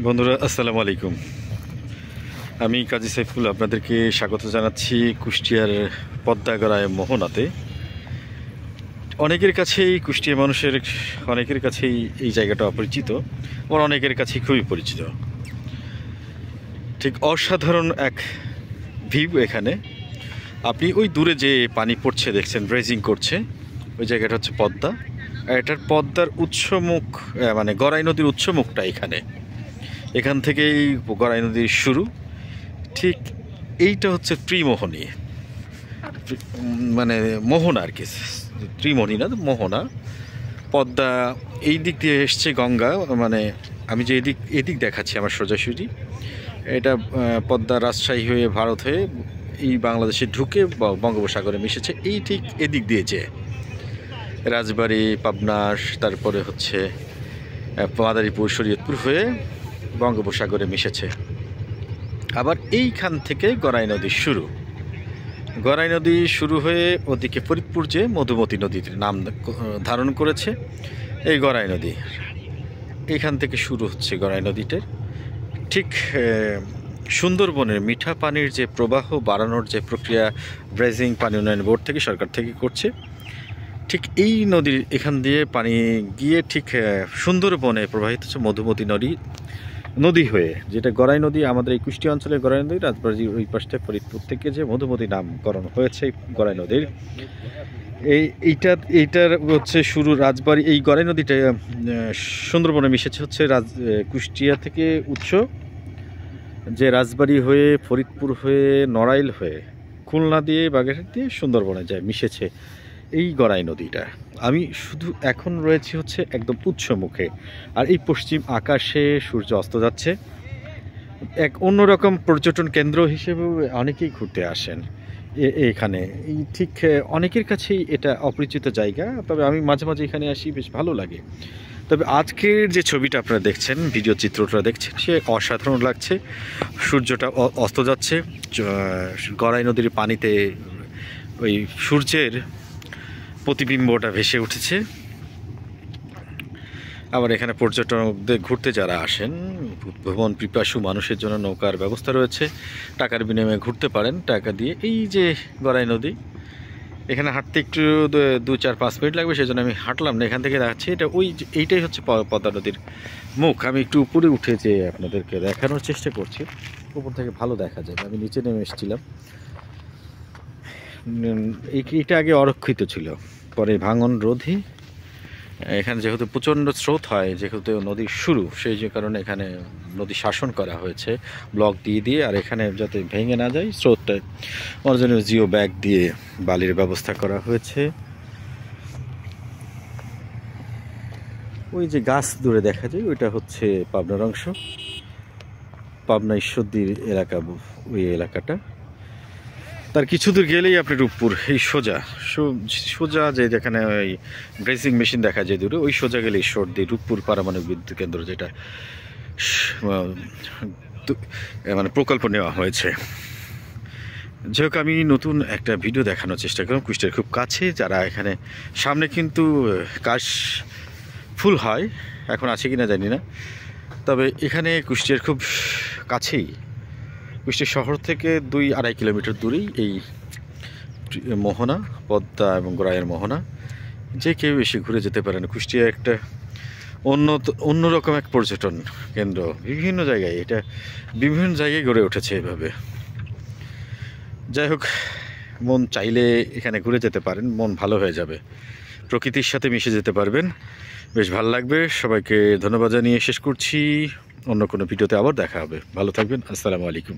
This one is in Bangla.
বন্ধুরা আসসালামু আলাইকুম। আমি কাজী সাইফুল আপনাদেরকে স্বাগত জানাচ্ছি কুষ্টিয়ার পদ্মাগড়ায় মোহনাতে। অনেকের কাছেই কুষ্টিয়া মানুষের অনেকের কাছেই এই জায়গাটা অপরিচিত, আবার অনেকের কাছেই খুবই পরিচিত। ঠিক অসাধারণ এক ভিউ এখানে। আপনি ওই দূরে যে পানি পড়ছে দেখছেন, ব্রেজিং করছে, ওই জায়গাটা হচ্ছে পদ্মা। আর এটার পদ্মার উৎসমুখ মানে গড়াই নদীর উৎসমুখটা এখান থেকেই গড়াই নদীর শুরু। ঠিক এইটা হচ্ছে ত্রিমোহনী, মানে মোহনা আর কি, ত্রিমোহনী না, মোহনা। পদ্মা এই দিক দিয়ে এসছে গঙ্গা, মানে আমি যে এদিক দেখাচ্ছি আমার সোজাসুজি, এটা পদ্মা রাজশাহী হয়ে ভারত হয়ে এই বাংলাদেশে ঢুকে বঙ্গোপসাগরে মিশেছে। এই ঠিক এদিক দিয়ে যে রাজবাড়ি, পাবনা, তারপরে হচ্ছে মাদারীপুর, শরীয়তপুর হয়ে বঙ্গোপসাগরে মিশেছে। আবার এইখান থেকে গড়াই নদী শুরু। গড়াই নদী শুরু হয়ে ওদিকে ফরিদপুর যে মধুমতি নদীর নাম ধারণ করেছে এই গড়াই নদী। এইখান থেকে শুরু হচ্ছে গড়াই নদীটার। ঠিক সুন্দরবনের মিঠা পানির যে প্রবাহ বাড়ানোর যে প্রক্রিয়া ব্রেজিং পানি উন্নয়ন বোর্ড থেকে, সরকার থেকে করছে, ঠিক এই নদীর এখান দিয়ে পানি গিয়ে ঠিক সুন্দরবনে প্রবাহিত হচ্ছে মধুমতি নদী হয়ে, যেটা গড়াই নদী। আমাদের এই কুষ্টিয়া অঞ্চলের গড়াই নদী, রাজবাড়ির ওই পাশে ফরিদপুর থেকে যে মধুমতি নামকরণ হয়েছে গড়াই নদীর। এইটার হচ্ছে শুরু রাজবাড়ি। এই গড়াই নদীটা সুন্দরবনে মিশেছে হচ্ছে কুষ্টিয়া থেকে উৎস, যে রাজবাড়ি হয়ে ফরিদপুর হয়ে নড়াইল হয়ে খুলনা দিয়ে বাগেরহাট দিয়ে সুন্দরবনে যায় মিশেছে এই গড়াই নদীটা। আমি শুধু এখন রয়েছি হচ্ছে একদম উৎসমুখে, আর এই পশ্চিম আকাশে সূর্য অস্ত যাচ্ছে। এক অন্যরকম পর্যটন কেন্দ্র হিসেবে অনেকেই ঘুরতে আসেন এখানে। এই ঠিক অনেকের কাছেই এটা অপরিচিত জায়গা, তবে আমি মাঝে মাঝে এখানে আসি, বেশ ভালো লাগে। তবে আজকের যে ছবিটা আপনারা দেখছেন, ভিডিও চিত্রটা দেখছেন, সে অসাধারণ লাগছে। সূর্যটা অস্ত যাচ্ছে, গড়াই নদীর পানিতে ওই সূর্যের প্রতিবিম্বটা ভেসে উঠেছে। আবার এখানে পর্যটকদের ঘুরতে যারা আসেন, ভ্রমণ পিপাসু মানুষের জন্য নৌকার ব্যবস্থা রয়েছে, টাকার বিনিময়ে ঘুরতে পারেন টাকা দিয়ে। এই যে গড়াই নদী, এখানে হাঁটতে একটু 2-4-5 মিনিট লাগবে, সেই জন্য আমি হাঁটলাম না, এখান থেকে দেখাচ্ছি। এইটাই হচ্ছে পদ্মা নদীর মুখ। আমি একটু উপরে উঠে যে আপনাদেরকে দেখানোর চেষ্টা করছি, উপর থেকে ভালো দেখা যায়। আমি নিচে নেমে এসেছিলাম। এইটা আগে অরক্ষিত ছিল, পরে ভাঙন রোধে এখানে যেহেতু প্রচণ্ড স্রোত হয়, যেহেতু নদীর শুরু, সেই যে কারণে এখানে নদী শাসন করা হয়েছে ব্লক দিয়ে। আর এখানে যাতে ভেঙে না যায় স্রোতটা, ওর জন্য জিও ব্যাগ দিয়ে বালির ব্যবস্থা করা হয়েছে। ওই যে গাছ দূরে দেখা যায়, ওইটা হচ্ছে পাবনার অংশ, পাবনা ঈশ্বরদীর এলাকা, ওই এলাকাটা। তার কিছু দূর গেলেই আপনি রূপপুর, এই সোজা যে যেখানে ওই ব্রেজিং মেশিন দেখা যায় দূরে, ওই সোজা গেলে ঈশ্বরদী রূপপুর পারমাণবিক বিদ্যুৎ কেন্দ্র, যেটা মানে প্রকল্প নেওয়া হয়েছে। যাই হোক, আমি নতুন একটা ভিডিও দেখানোর চেষ্টা করলাম কুষ্টিয়ার খুব কাছে। যারা এখানে সামনে কিন্তু কাশ ফুল হয়, এখন আছে কিনা জানি না, তবে এখানে কুষ্টিয়ার খুব কাছেই, কুষ্টিয়া শহর থেকে 2-2.5 কিলোমিটার দূরেই এই মোহনা, পদ্মা এবং গড়াইয়ের মোহনা। যে কেউ এসে ঘুরে যেতে পারেন। কুষ্টিয়া একটা অন্যরকম এক পর্যটন কেন্দ্র। বিভিন্ন জায়গায় গড়ে উঠেছে এভাবে। যাই হোক, মন চাইলে এখানে ঘুরে যেতে পারেন, মন ভালো হয়ে যাবে, প্রকৃতির সাথে মিশে যেতে পারবেন, বেশ ভালো লাগবে। সবাইকে ধন্যবাদ জানিয়ে শেষ করছি। অন্য কোনো ভিডিওতে আবার দেখা হবে। ভালো থাকবেন। আসসালামু আলাইকুম।